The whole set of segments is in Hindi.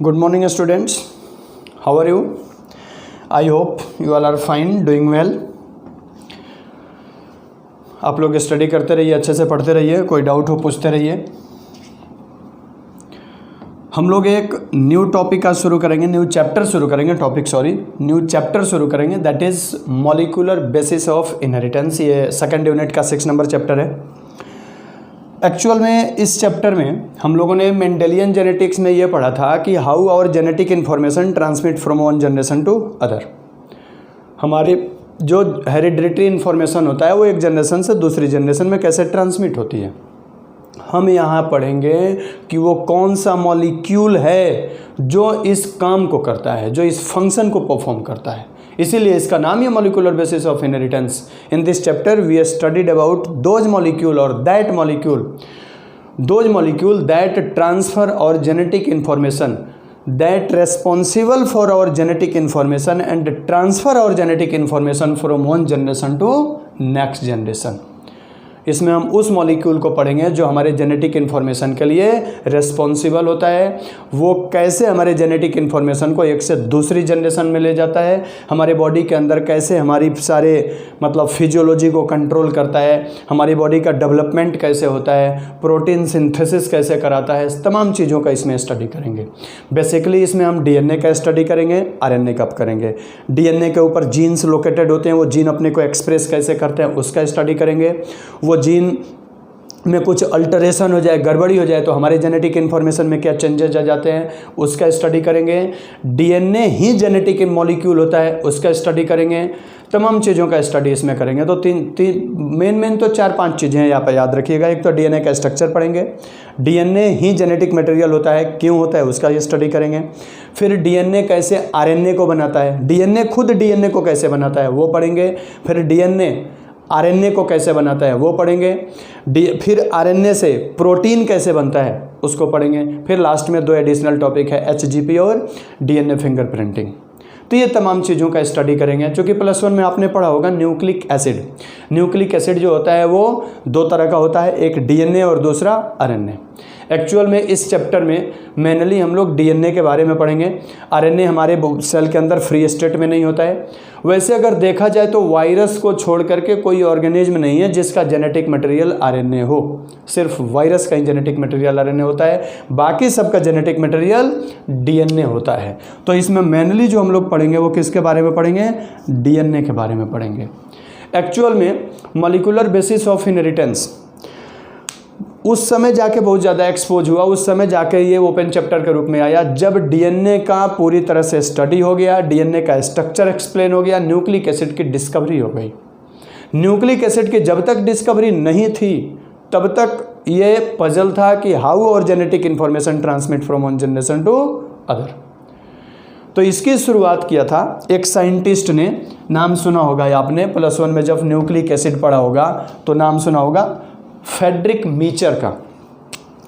Good morning students, how are you? I hope you all are fine, doing well. आप लोग स्टडी करते रहिए, अच्छे से पढ़ते रहिए, कोई डाउट हो पूछते रहिए। हम लोग एक न्यू टॉपिक का शुरू करेंगे, न्यू चैप्टर शुरू करेंगे, न्यू चैप्टर शुरू करेंगे, that is molecular basis of inheritance. ये सेकंड यूनिट का 6 नंबर चैप्टर है। एक्चुअल में इस चैप्टर में हम लोगों ने मेंडेलियन जेनेटिक्स में ये पढ़ा था कि how our genetic information transmit from one generation to other. हमारे जो हेरिडिटरी इन्फॉर्मेशन होता है वो एक जनरेशन से दूसरी जनरेशन में कैसे ट्रांसमिट होती है। हम यहाँ पढ़ेंगे कि वो कौन सा मॉलिक्यूल है जो इस काम को करता है, जो इस फंक्शन को परफॉर्म करता है। इसीलिए इसका नाम ही molecular basis of inheritance. In this chapter we studied about those molecule और दैट मॉलिक्यूल दैट ट्रांसफर और genetic information, that responsible for our genetic information and transfer our genetic information from one generation to next generation। इसमें हम उस मॉलिक्यूल को पढ़ेंगे जो हमारे जेनेटिक इन्फॉर्मेशन के लिए रिस्पॉन्सिबल होता है। वो कैसे हमारे जेनेटिक इन्फॉर्मेशन को एक से दूसरी जनरेशन में ले जाता है, हमारे बॉडी के अंदर कैसे हमारी सारे फिजियोलॉजी को कंट्रोल करता है, हमारी बॉडी का डेवलपमेंट कैसे होता है, प्रोटीन सिंथेसिस कैसे कराता है, तमाम चीज़ों का इसमें स्टडी करेंगे। बेसिकली इसमें हम डीएनए का स्टडी करेंगे, आरएनए का करेंगे। डीएनए के ऊपर जीन्स लोकेटेड होते हैं, वो जीन अपने को एक्सप्रेस कैसे करते हैं उसका स्टडी करेंगे। वो जीन में कुछ अल्टरेशन हो जाए, गड़बड़ी हो जाए तो हमारे जेनेटिक इन्फॉर्मेशन में क्या चेंजेस आ जाते हैं उसका स्टडी करेंगे। डीएनए ही जेनेटिक मॉलिक्यूल होता है, उसका स्टडी करेंगे। तमाम चीज़ों का स्टडी इसमें करेंगे। तो मेन तो 4-5 चीज़ें हैं, यहाँ पर याद रखिएगा। एक तो डीएनए का स्ट्रक्चर पढ़ेंगे, डीएनए ही जेनेटिक मटेरियल होता है, क्यों होता है उसका ये स्टडी करेंगे। फिर डीएनए कैसे आरएनए को बनाता है, डीएनए खुद डीएनए को कैसे बनाता है वो पढ़ेंगे। फिर डीएनए आरएनए को कैसे बनाता है वो पढ़ेंगे। फिर आरएनए से प्रोटीन कैसे बनता है उसको पढ़ेंगे। फिर लास्ट में 2 एडिशनल टॉपिक है, एचजीपी और डीएनए फिंगरप्रिंटिंग। तो ये तमाम चीज़ों का स्टडी करेंगे। जो कि +1 में आपने पढ़ा होगा न्यूक्लिक एसिड। न्यूक्लिक एसिड जो होता है वो 2 तरह का होता है, एक डीएनए और दूसरा आरएनए। एक्चुअल में इस चैप्टर में मेनली हम लोग डीएनए के बारे में पढ़ेंगे। आरएनए हमारे सेल के अंदर फ्री स्टेट में नहीं होता है। वैसे अगर देखा जाए तो वायरस को छोड़ करके कोई ऑर्गेनिज्म नहीं है जिसका जेनेटिक मटेरियल आरएनए हो। सिर्फ वायरस का ही जेनेटिक मटेरियल आरएनए होता है, बाकी सबका जेनेटिक मटेरियल डीएनए होता है। तो इसमें मेनली जो हम लोग पढ़ेंगे वो किसके बारे में पढ़ेंगे, डीएनए के बारे में पढ़ेंगे। एक्चुअल में मॉलिक्यूलर बेसिस ऑफ इनहेरिटेंस उस समय जाके बहुत ज़्यादा एक्सपोज हुआ, उस समय जाके ये ओपन चैप्टर के रूप में आया जब डीएनए का पूरी तरह से स्टडी हो गया, डीएनए का स्ट्रक्चर एक्सप्लेन हो गया, न्यूक्लिक एसिड की डिस्कवरी हो गई। न्यूक्लिक एसिड की जब तक डिस्कवरी नहीं थी तब तक ये पजल था कि how our genetic information transmit from one generation to other. तो इसकी शुरुआत किया था एक साइंटिस्ट ने, नाम सुना होगा आपने +1 में जब न्यूक्लिक एसिड पढ़ा होगा तो नाम सुना होगा फ्रेडरिक मीचर का।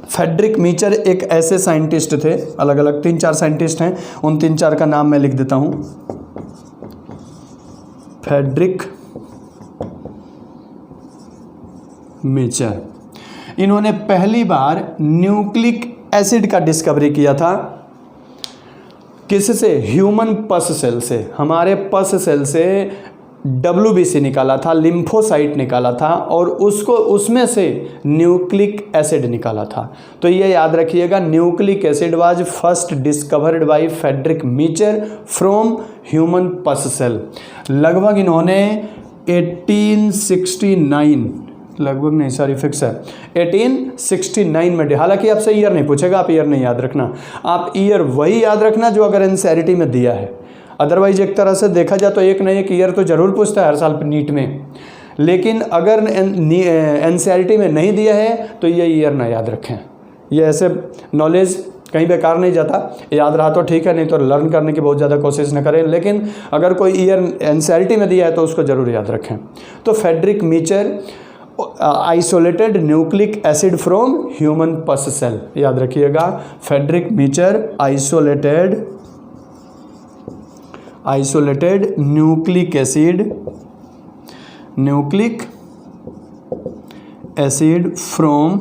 फ्रेडरिक मीचर एक ऐसे साइंटिस्ट थे, अलग अलग 3-4 साइंटिस्ट हैं, उन 3-4 का नाम मैं लिख देता हूं। फ्रेडरिक मीचर, इन्होंने पहली बार न्यूक्लिक एसिड का डिस्कवरी किया था। किससे, ह्यूमन पस सेल से। हमारे पस सेल से WBC निकाला था, लिम्फोसाइट निकाला था और उसमें से न्यूक्लिक एसिड निकाला था। तो ये याद रखिएगा, nucleic acid was first discovered by Friedrich Miescher from human pus cell. लगभग इन्होंने 1869 में, हालांकि आपसे ईयर नहीं पूछेगा, आप ईयर नहीं याद रखना, आप ईयर वही याद रखना जो अगर एनसीईआरटी में दिया है। अदरवाइज एक तरह से देखा जाए तो एक न एक ईयर तो जरूर पूछता है हर साल नीट में, लेकिन अगर एनसीईआरटी में नहीं दिया है तो ये ईयर ना याद रखें। ये ऐसे नॉलेज कहीं बेकार नहीं जाता, याद रहा तो ठीक है, नहीं तो लर्न करने की बहुत ज़्यादा कोशिश न करें, लेकिन अगर कोई ईयर एनसीईआरटी में दिया है तो उसको ज़रूर याद रखें। तो Friedrich Miescher isolated nucleic acid from human pus cell, याद रखिएगा, Friedrich Miescher isolated nucleic acid from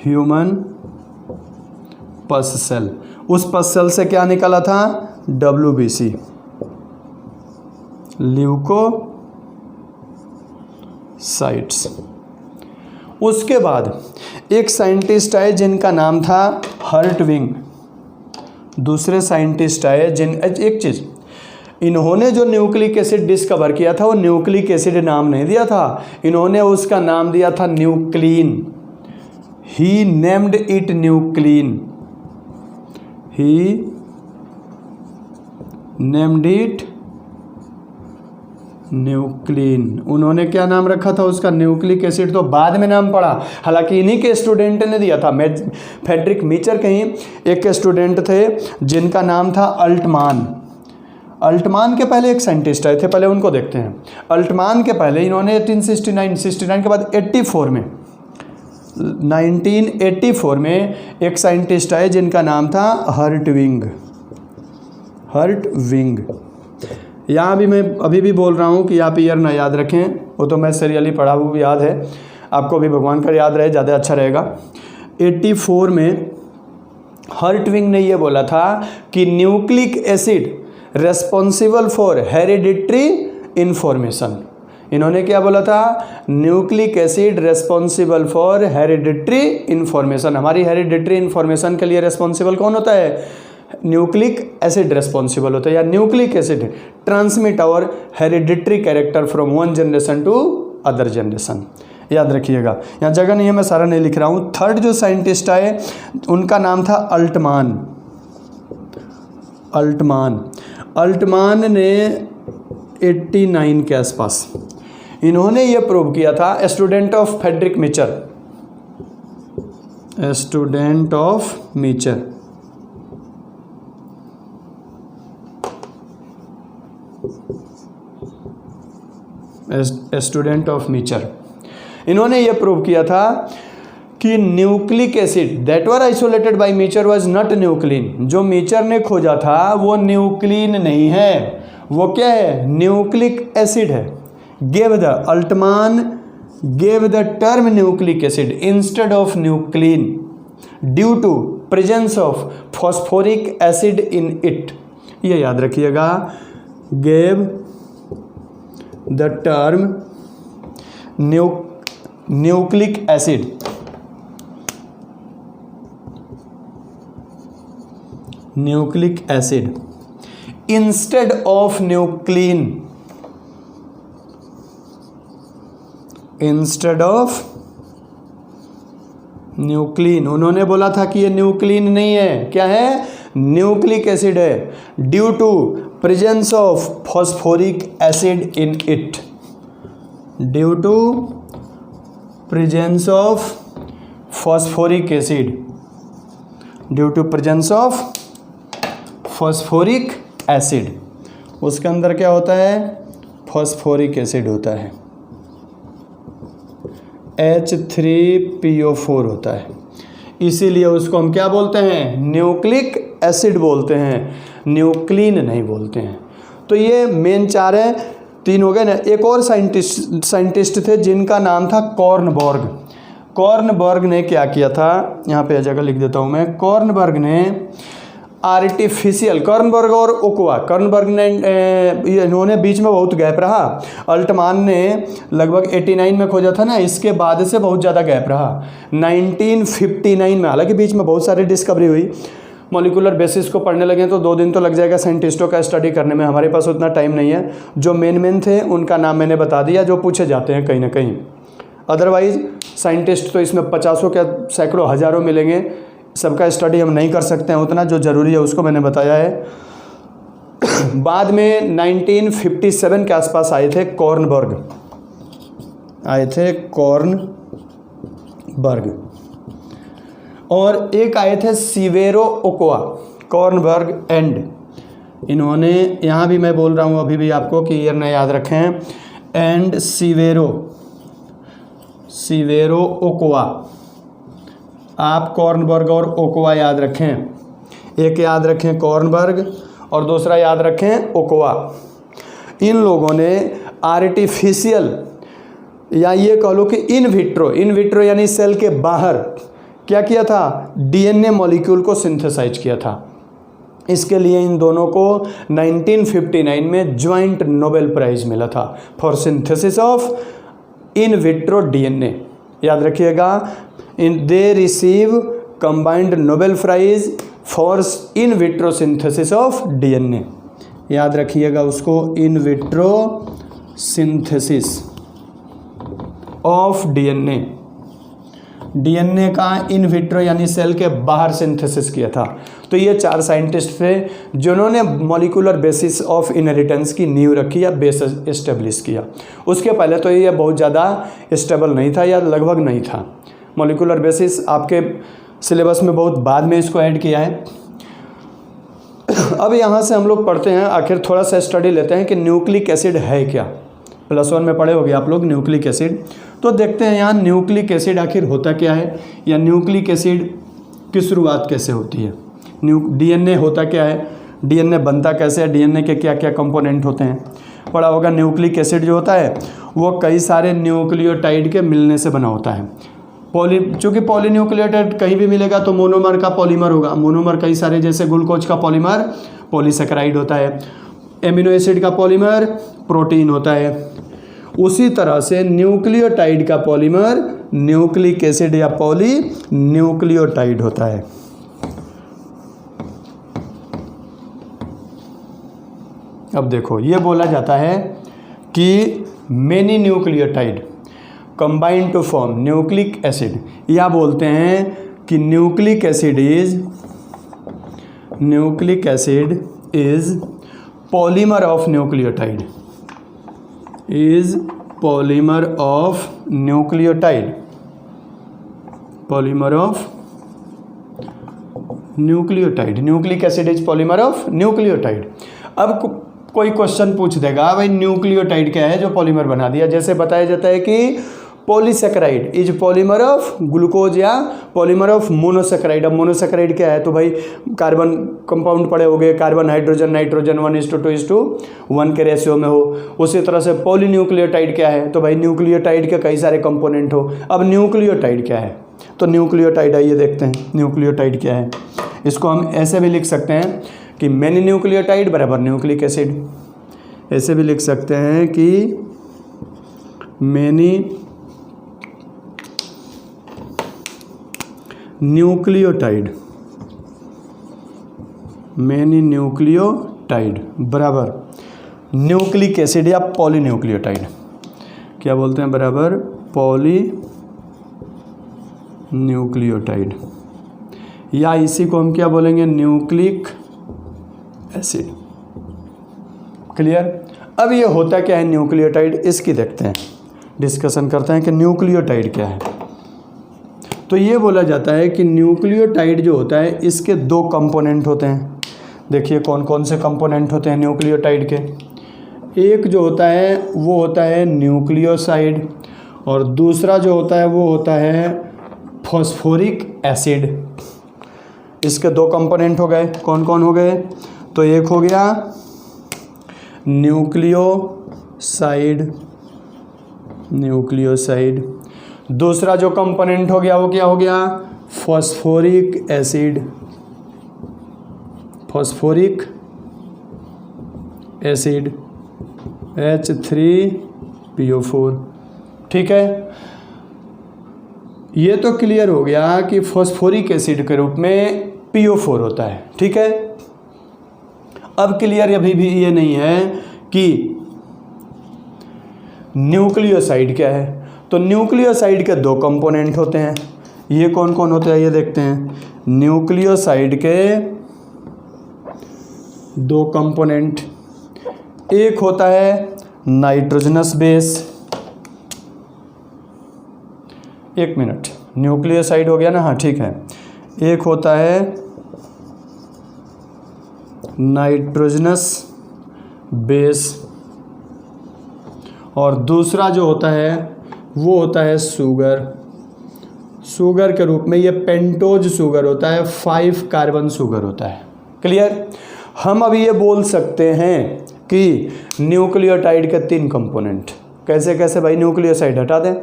human pus cell, उस पस सेल से क्या निकला था, WBC, ल्यूकोसाइट्स। उसके बाद एक साइंटिस्ट आए जिनका नाम था हर्टविंग, दूसरे साइंटिस्ट आए एक चीज़, इन्होंने जो न्यूक्लिक एसिड डिस्कवर किया था वो न्यूक्लिक एसिड नाम नहीं दिया था, इन्होंने उसका नाम दिया था nuclein. He named it nuclein, he named it nuclein. उन्होंने क्या नाम रखा था उसका, न्यूक्लिक एसिड तो बाद में नाम पड़ा, हालांकि इन्हीं के स्टूडेंट ने दिया था। फ्रेडरिक मीचर कहीं एक स्टूडेंट थे जिनका नाम था अल्टमान। अल्टमान के पहले एक साइंटिस्ट आए थे, पहले उनको देखते हैं। अल्टमान के पहले इन्होंने 1869 के बाद 1984 में एक साइंटिस्ट आए जिनका नाम था हर्टविंग। यहाँ भी मैं अभी भी बोल रहा हूँ कि आप ईयर ना याद रखें, वो तो मैं सीरियली पढ़ा वो भी याद है, आपको भी भगवान का याद रहे ज़्यादा अच्छा रहेगा। 84 में हर्टविंग ने ये बोला था कि nucleic acid responsible for hereditary information. इन्होंने क्या बोला था, nucleic acid responsible for hereditary information. हमारी हेरिडिटरी इन्फॉर्मेशन के लिए रेस्पॉन्सिबल कौन होता है, न्यूक्लिक एसिड रेस्पॉन्सिबल होता है, या nucleic acid transmit our hereditary character from one generation to other generation. याद रखिएगा, यहाँ जगह नहीं है मैं सारा नहीं लिख रहा हूँ। थर्ड जो साइंटिस्ट आए उनका नाम था अल्टमान ने 89 के आसपास इन्होंने ये प्रूव किया था, स्टूडेंट ऑफ फ्रेडरिक मीचर, इन्होंने ये प्रूव किया था कि nucleic acid that were isolated by Miescher was not nuclein. जो मीचर ने खोजा था वो न्यूक्लिन नहीं है, वो क्या है, न्यूक्लिक एसिड है। Altmann gave the term nucleic acid instead of nuclein due to presence of phosphoric acid in it। ये याद रखिएगा, gave the term nucleic acid instead of nuclein, उन्होंने बोला था कि ये न्यूक्लिन नहीं है, क्या है, न्यूक्लिक एसिड है, due to presence of phosphoric acid in it, due to presence of phosphoric acid, उसके अंदर क्या होता है, फॉस्फोरिक एसिड होता है, H3PO4 होता है, इसीलिए उसको हम क्या बोलते हैं, न्यूक्लिक एसिड बोलते हैं, न्यूक्लिन नहीं बोलते हैं। तो ये मेन चार है, तीन हो गए ना। एक और साइंटिस्ट थे जिनका नाम था कॉर्नबर्ग ने क्या किया था, यहाँ पे जगह लिख देता हूँ मैं। कॉर्नबर्ग ने आर्टिफिशियल, कॉर्नबर्ग ने इन्होंने बीच में बहुत गैप रहा। अल्टमान ने लगभग 89 में खोजा था ना, इसके बाद से बहुत ज़्यादा गैप रहा 1959 में, हालांकि बीच में बहुत सारी डिस्कवरी हुई। मॉलिक्यूलर बेसिस को पढ़ने लगे तो 2 दिन तो लग जाएगा साइंटिस्टों का स्टडी करने में, हमारे पास उतना टाइम नहीं है। जो मेन थे उनका नाम मैंने बता दिया, जो पूछे जाते हैं कहीं ना कहीं। अदरवाइज साइंटिस्ट तो इसमें 50 क्या सैकड़ों हज़ारों मिलेंगे, सबका स्टडी हम नहीं कर सकते हैं, उतना जो ज़रूरी है उसको मैंने बताया है। बाद में 1957 के आसपास आए थे कॉर्नबर्ग, और एक आए थे सिवेरो ओकोआ, कॉर्नबर्ग एंड, इन्होंने, यहाँ भी मैं बोल रहा हूँ अभी भी आपको कि ईयर न याद रखें, एंड सिवेरो ओकोआ। आप कॉर्नबर्ग और ओकोआ याद रखें, एक याद रखें कॉर्नबर्ग और दूसरा याद रखें ओकोआ। इन लोगों ने आर्टिफिशियल, या ये कह लो कि इन विट्रो यानी सेल के बाहर क्या किया था, डीएनए मॉलिक्यूल को सिंथेसाइज किया था। इसके लिए इन दोनों को 1959 में ज्वाइंट नोबेल प्राइज मिला था for synthesis of in vitro DNA. याद रखिएगा, they receive combined Nobel prize for in vitro synthesis of DNA. याद रखिएगा उसको, in vitro synthesis of DNA. DNA का इन विट्रो यानी सेल के बाहर सिंथेसिस किया था। तो ये 4 साइंटिस्ट थे जिन्होंने मॉलिक्यूलर बेसिस ऑफ इनहेरिटेंस की नींव रखी या बेस एस्टेब्लिश किया। उसके पहले तो ये बहुत ज़्यादा स्टेबल नहीं था या लगभग नहीं था। मॉलिक्यूलर बेसिस आपके सिलेबस में बहुत बाद में इसको ऐड किया है। अब यहाँ से हम लोग पढ़ते हैं, आखिर थोड़ा सा स्टडी लेते हैं कि न्यूक्लिक एसिड है क्या। +1 में पढ़े होंगे आप लोग न्यूक्लिक एसिड। तो देखते हैं यहाँ न्यूक्लिक एसिड आखिर होता क्या है, या न्यूक्लिक एसिड की शुरुआत कैसे होती है। डीएनए होता क्या है, डीएनए बनता कैसे है, डीएनए के क्या क्या कंपोनेंट होते हैं। पढ़ा होगा न्यूक्लिक एसिड जो होता है वो कई सारे न्यूक्लियोटाइड के मिलने से बना होता है। चूँकि पॉलीन्यूक्लियोटाइड कहीं भी मिलेगा तो मोनोमर का पॉलीमर होगा। मोनोमर कई सारे, जैसे ग्लूकोज का पॉलीमर पॉलीसेकेराइड होता है, एमिनो एसिड का पॉलीमर प्रोटीन होता है। उसी तरह से न्यूक्लियोटाइड का पॉलीमर न्यूक्लिक एसिड या पॉलीन्यूक्लियोटाइड होता है। अब देखो, ये बोला जाता है कि many nucleotide combine to form nucleic acid, या बोलते हैं कि nucleic acid is polymer of nucleotide, is polymer of nucleotide, polymer of nucleotide, nucleic acid is polymer of nucleotide। अब कोई क्वेश्चन पूछ देगा भाई न्यूक्लियोटाइड क्या है जो पॉलीमर बना दिया। जैसे बताया जाता है कि polysaccharide is polymer of glucose या पॉलीमर ऑफ मोनोसेकेराइड। अब मोनोसेकेराइड क्या है, तो भाई कार्बन कंपाउंड पड़े हो गए, कार्बन हाइड्रोजन नाइट्रोजन 1:2:1 के रेशियो में हो। उसी तरह से पॉलीन्यूक्लियोटाइड क्या है, तो भाई न्यूक्लियोटाइड के कई सारे कंपोनेंट हो। अब न्यूक्लियोटाइड क्या है, तो न्यूक्लियोटाइड आइए देखते हैं न्यूक्लियोटाइड क्या है। इसको हम ऐसे भी लिख सकते हैं कि मेनी न्यूक्लियोटाइड बराबर न्यूक्लिक एसिड। ऐसे भी लिख सकते हैं कि मेनी न्यूक्लियोटाइड बराबर न्यूक्लिक एसिड या पॉलीन्यूक्लियोटाइड। क्या बोलते हैं, बराबर पॉलीन्यूक्लियोटाइड, या इसी को हम क्या बोलेंगे, न्यूक्लिक एसिड। क्लियर। अब ये होता क्या है न्यूक्लियोटाइड, इसकी देखते हैं, डिस्कशन करते हैं कि न्यूक्लियोटाइड क्या है। तो ये बोला जाता है कि न्यूक्लियोटाइड जो होता है इसके 2 कंपोनेंट होते हैं। देखिए कौन कौन से कंपोनेंट होते हैं न्यूक्लियोटाइड के। एक जो होता है वो होता है न्यूक्लियोसाइड, और दूसरा जो होता है वो होता है फॉस्फोरिक एसिड। इसके 2 कंपोनेंट हो गए। कौन कौन हो गए, तो एक हो गया न्यूक्लियोसाइड, दूसरा जो कंपोनेंट हो गया वो क्या हो गया, फॉस्फोरिक एसिड। H3PO4। ठीक है, ये तो क्लियर हो गया कि फॉस्फोरिक एसिड के रूप में PO4 होता है। ठीक है, अब क्लियर अभी भी ये नहीं है कि न्यूक्लियोसाइड क्या है। तो न्यूक्लियोसाइड के 2 कंपोनेंट होते हैं। ये कौन कौन होते हैं ये देखते हैं। न्यूक्लियोसाइड के 2 कंपोनेंट, एक होता है नाइट्रोजनस बेस। एक मिनट, न्यूक्लियोसाइड हो गया ना, हाँ ठीक है। एक होता है नाइट्रोजनस बेस, और दूसरा जो होता है वो होता है शुगर के रूप में। ये पेंटोज शुगर होता है, 5 कार्बन शुगर होता है। क्लियर। हम अभी ये बोल सकते हैं कि न्यूक्लियोटाइड के 3 कंपोनेंट। कैसे कैसे भाई, न्यूक्लियोसाइड हटा दें,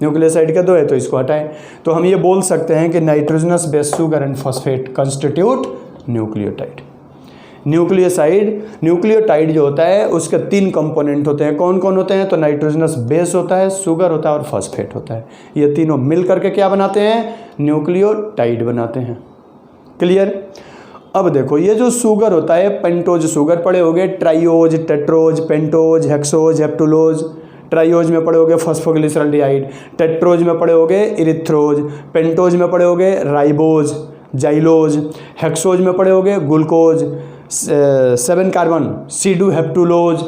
न्यूक्लियोसाइड के 2 है तो इसको हटाएं, तो हम ये बोल सकते हैं कि nitrogenous base sugar and phosphate constitute nucleotide. Nucleotide जो होता है उसके 3 कंपोनेंट होते हैं। कौन कौन होते हैं? तो नाइट्रोजनस बेस होता है, शुगर होता है और फॉस्फेट होता है। ये तीनों मिल करके क्या बनाते हैं? न्यूक्लियोटाइड बनाते हैं। क्लियर? अब देखो ये जो शुगर होता है, पेंटोज शुगर पढ़े होगे, triose, tetrose, pentose, hexose, हेप्टुलोज। Triose में पढ़े होगे फॉस्फोग्लिसराल्डिहाइड, टेट्रोज में पढ़े होगे इरिथ्रोज, पेंटोज में पढ़े होगे राइबोज, जाइलोज, हेक्सोज में पढ़े होगे ग्लूकोज, 7 कार्बन सीडू हेप्टुलोज।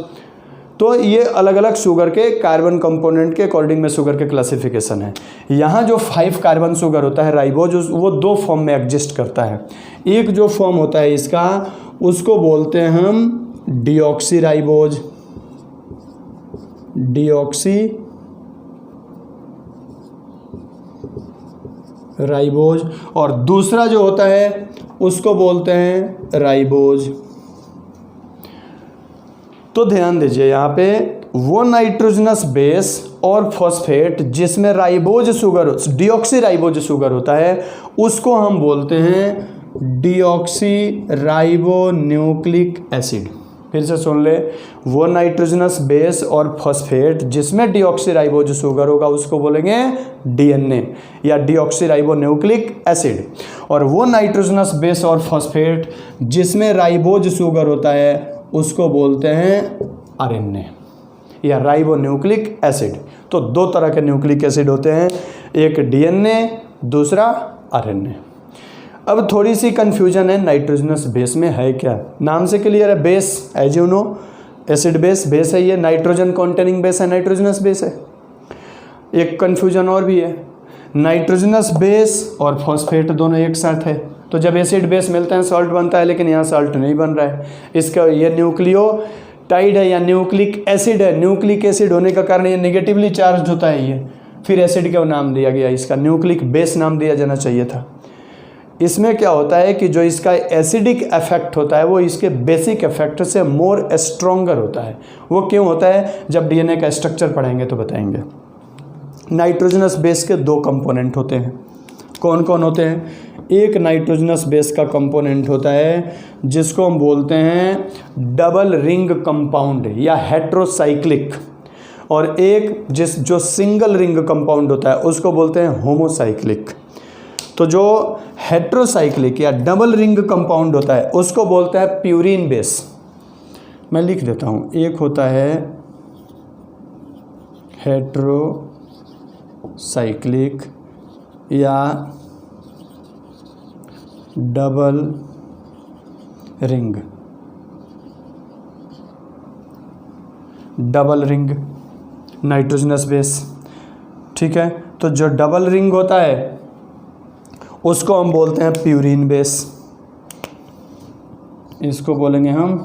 तो ये अलग अलग शुगर के कार्बन कंपोनेंट के अकॉर्डिंग में शुगर के क्लासिफिकेशन है। यहाँ जो 5 कार्बन शुगर होता है राइबोज, वो 2 फॉर्म में एग्जिस्ट करता है। एक जो फॉर्म होता है इसका, उसको बोलते हैं हम डीऑक्सी राइबोज, डीऑक्सी राइबोज, और दूसरा जो होता है उसको बोलते हैं राइबोज। तो ध्यान दीजिए यहाँ पे, वो नाइट्रोजनस बेस और फॉस्फेट जिसमें ribose sugar, deoxy ribose sugar होता है, उसको हम बोलते हैं डीऑक्सी राइबो न्यूक्लिक एसिड। फिर से सुन ले, वो नाइट्रोजनस बेस और फॉस्फेट जिसमें डीऑक्सी राइबोज शुगर होगा उसको बोलेंगे डीएनए या डीऑक्सी राइबो न्यूक्लिक एसिड, और वो नाइट्रोजनस बेस और फॉस्फेट जिसमें राइबोज शुगर होता है उसको बोलते हैं आरएनए या राइबो न्यूक्लिक एसिड। तो 2 तरह के न्यूक्लिक एसिड होते हैं, एक डीएनए, दूसरा आरएनए। अब थोड़ी सी कंफ्यूजन है नाइट्रोजनस बेस में है क्या। नाम से क्लियर है, base as you know, acid base, base है ये, नाइट्रोजन कॉन्टेनिंग बेस है, नाइट्रोजनस बेस है। एक कंफ्यूजन और भी है, नाइट्रोजनस बेस और फॉस्फेट दोनों एक साथ है, तो जब एसिड बेस मिलते हैं सॉल्ट बनता है, लेकिन यहाँ सॉल्ट नहीं बन रहा है। इसका ये न्यूक्लियोटाइड है या न्यूक्लिक एसिड है। न्यूक्लिक एसिड होने का कारण ये नेगेटिवली चार्ज होता है ये, फिर एसिड का नाम दिया गया, इसका न्यूक्लिक बेस नाम दिया जाना चाहिए था। इसमें क्या होता है कि जो इसका एसिडिक इफेक्ट होता है वो इसके बेसिक इफेक्ट से मोर स्ट्रॉन्गर होता है। वो क्यों होता है, जब डीएनए का स्ट्रक्चर पढ़ेंगे तो बताएंगे। नाइट्रोजनस बेस के 2 कंपोनेंट होते हैं। कौन कौन होते हैं? एक नाइट्रोजनस बेस का कंपोनेंट होता है जिसको हम बोलते हैं डबल रिंग कंपाउंड या हेट्रोसाइक्लिक, और एक जो सिंगल रिंग कंपाउंड होता है उसको बोलते हैं होमोसाइक्लिक। तो जो हेट्रोसाइक्लिक या डबल रिंग कंपाउंड होता है उसको बोलते हैं प्यूरिन बेस। मैं लिख देता हूँ, एक होता है हेट्रोसाइक्लिक या डबल रिंग नाइट्रोजनस बेस। ठीक है, तो जो डबल रिंग होता है उसको हम बोलते हैं प्यूरिन बेस, इसको बोलेंगे हम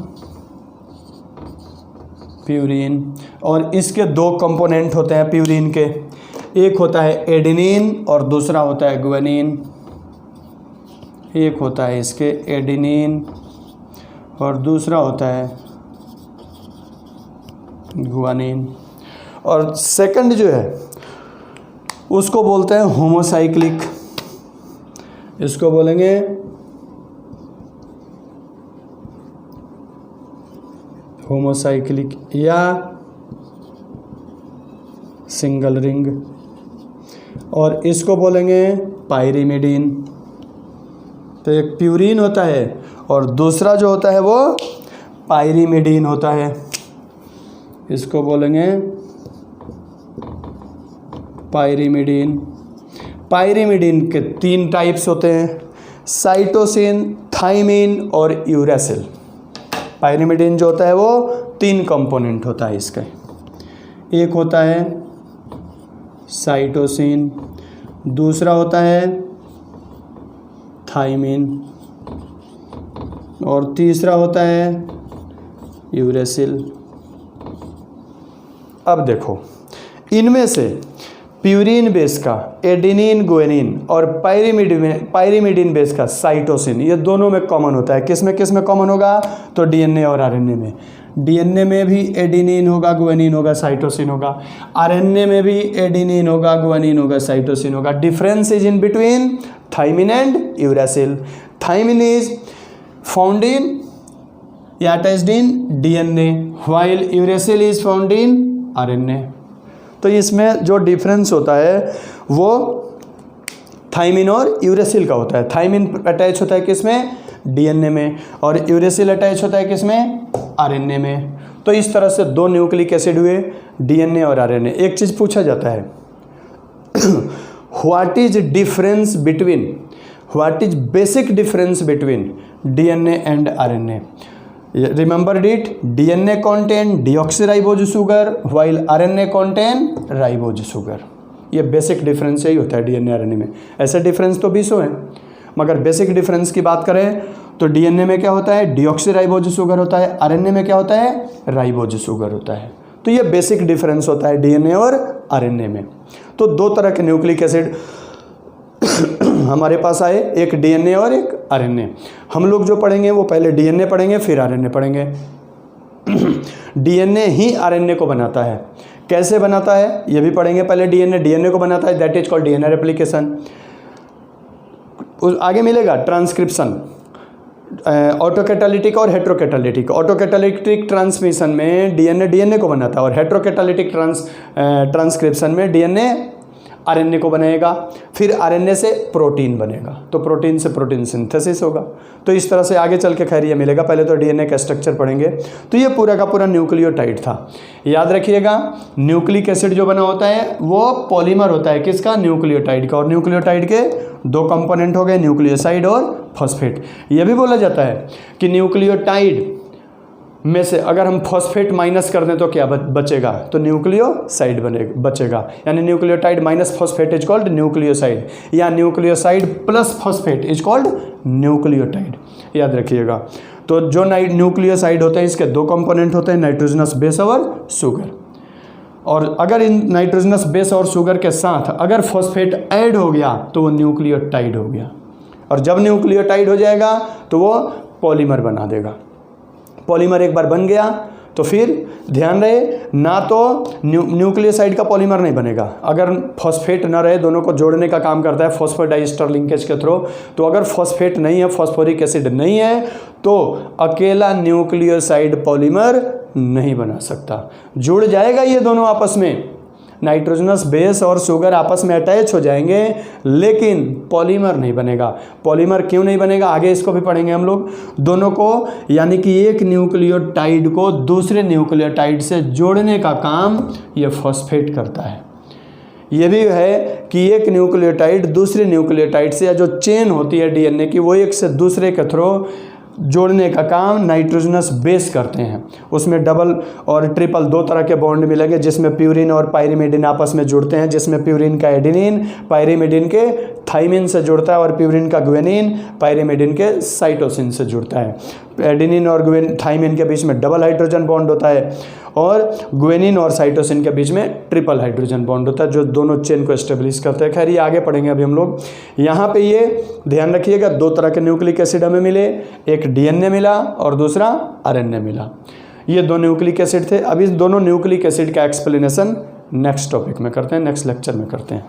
प्यूरिन। और इसके 2 कंपोनेंट होते हैं प्यूरिन के, एक होता है एडेनिन और दूसरा होता है ग्वानिन। एक होता है इसके एडेनिन और दूसरा होता है ग्वानिन, और सेकंड जो है उसको बोलते हैं होमोसाइक्लिक, इसको बोलेंगे होमोसाइक्लिक या सिंगल रिंग, और इसको बोलेंगे पाइरिमिडीन। तो एक प्यूरिन होता है और दूसरा जो होता है वो पाइरिमिडीन होता है, इसको बोलेंगे पाइरिमिडीन। पाइरिमिडीन के 3 टाइप्स होते हैं, साइटोसिन, थाइमिन और यूरेसिल। पाइरिमिडीन जो होता है वो 3 कंपोनेंट होता है इसका, एक होता है साइटोसिन, दूसरा होता है थाइमिन और तीसरा होता है यूरेसिल। अब देखो, इनमें से प्यूरिन बेस का एडेनिन, ग्वानिन और पाइरिमिडीन बेस का साइटोसिन, ये दोनों में कॉमन होता है। किस में कॉमन होगा? तो डीएनए और आरएनए में। डीएनए में भी एडेनिन होगा, गुआनिन होगा, साइटोसिन होगा। आरएनए में भी एडेनिन होगा, गुआनिन होगा, साइटोसिन होगा। Difference is in between thymine and uracil. Thymine is found in या attached in DNA, while uracil is found in RNA. तो इसमें जो डिफरेंस होता है वो थाइमिन और यूरेसिल का होता है। थाइमिन अटैच होता है किसमें? डीएनए में, और यूरेसिल अटैच होता है किसमें? आरएनए में। तो इस तरह से दो न्यूक्लिक एसिड हुए, डीएनए और आरएनए। एक चीज़ पूछा जाता है what is difference between, what is basic difference between DNA and RNA? Remember it, DNA contain deoxyribose sugar while RNA contain ribose sugar. ये बेसिक डिफरेंस यही होता है डीएनए आरएनए में। ऐसे डिफरेंस तो 20 हैं, मगर बेसिक डिफरेंस की बात करें तो डीएनए में क्या होता है? डीऑक्सीराइबोज शुगर होता है, आरएनए में क्या होता है? राइबोज शुगर होता है। तो ये बेसिक डिफरेंस होता है डीएनए और आरएनए में। तो दो तरह के न्यूक्लिक एसिड हमारे पास आए, एक डीएनए और एक आरएनए। हम लोग जो पढ़ेंगे वो पहले डीएनए पढ़ेंगे फिर आरएनए पढ़ेंगे। डीएनए ही आरएनए को बनाता है। कैसे बनाता है ये भी पढ़ेंगे। पहले डीएनए को बनाता है, that is called DNA replication. आगे मिलेगा ट्रांसक्रिप्शन, ऑटोकैटालिटिक और हेट्रोकैटालिटिक। ऑटोकैटालिटिक ट्रांसमिशन में डीएनए को बनाता है, और हेट्रोकैटालिटिक ट्रांसक्रिप्शन में डीएनए आरएनए को बनाएगा, फिर आरएनए से प्रोटीन बनेगा, तो प्रोटीन से प्रोटीन सिंथेसिस होगा। तो इस तरह से आगे चल के खैर ये मिलेगा। पहले तो डीएनए का स्ट्रक्चर पढ़ेंगे। तो ये पूरा का पूरा न्यूक्लियोटाइड था। याद रखिएगा, न्यूक्लिक एसिड जो बना होता है वो पॉलीमर होता है किसका? न्यूक्लियोटाइड का। और न्यूक्लियोटाइड के दो कंपोनेंट हो गए, न्यूक्लियोसाइड और फॉस्फेट। ये भी बोला जाता है कि न्यूक्लियोटाइड में से अगर हम फॉस्फेट माइनस कर दें तो क्या बचेगा? तो न्यूक्लियोसाइड बचेगा। यानी nucleotide minus phosphate is called nucleoside, या nucleoside plus phosphate is called nucleotide. याद रखिएगा। तो जो न्यूक्लियोसाइड होते हैं इसके दो कंपोनेंट होते हैं, नाइट्रोजनस बेस और शुगर। और अगर इन नाइट्रोजनस बेस और शुगर के साथ अगर फॉस्फेट ऐड हो गया तो वो न्यूक्लियोटाइड हो गया। और जब न्यूक्लियोटाइड हो जाएगा तो वो पॉलीमर बना देगा। पॉलीमर एक बार बन गया तो फिर ध्यान रहे, ना तो न्यूक्लियोसाइड का पॉलीमर नहीं बनेगा अगर फॉस्फेट ना रहे। दोनों को जोड़ने का काम करता है फॉस्फोडाइस्टर लिंकेज के थ्रू। तो अगर फॉस्फेट नहीं है, फॉस्फोरिक एसिड नहीं है, तो अकेला न्यूक्लियोसाइड पॉलीमर नहीं बना सकता। जुड़ जाएगा ये दोनों आपस में, नाइट्रोजनस बेस और शुगर आपस में अटैच हो जाएंगे, लेकिन पॉलीमर नहीं बनेगा। पॉलीमर क्यों नहीं बनेगा आगे इसको भी पढ़ेंगे हम लोग। दोनों को यानी कि एक न्यूक्लियोटाइड को दूसरे न्यूक्लियोटाइड से जोड़ने का काम ये फॉस्फेट करता है। ये भी है कि एक न्यूक्लियोटाइड दूसरे न्यूक्लियोटाइड से, या जो चेन होती है डीएनए की, वो एक से दूसरे के थ्रू जोड़ने का काम नाइट्रोजनस बेस करते हैं। उसमें डबल और ट्रिपल दो तरह के बॉन्ड मिलेंगे, जिसमें प्यूरिन और पायरिमिडिन आपस में जुड़ते हैं, जिसमें प्यूरिन का एडेनिन पायरिमिडिन के थाइमिन से जुड़ता है, और प्यूरिन का ग्वेनिन पायरिमिडिन के साइटोसिन से जुड़ता है। एडेनिन और थाइमिन के बीच में डबल हाइड्रोजन बॉन्ड होता है, और ग्वेनिन और साइटोसिन के बीच में ट्रिपल हाइड्रोजन बॉन्ड होता है, जो दोनों चेन को एस्टेब्लिश करते हैं। खैर ये आगे पढ़ेंगे अभी हम लोग। यहाँ पे ये ध्यान रखिएगा, दो तरह के न्यूक्लिक एसिड हमें मिले, एक डीएनए मिला और दूसरा आरएनए मिला। ये दो न्यूक्लिक एसिड थे। अब इस दोनों न्यूक्लिक एसिड का एक्सप्लेनेशन नेक्स्ट टॉपिक में करते हैं, नेक्स्ट लेक्चर में करते हैं।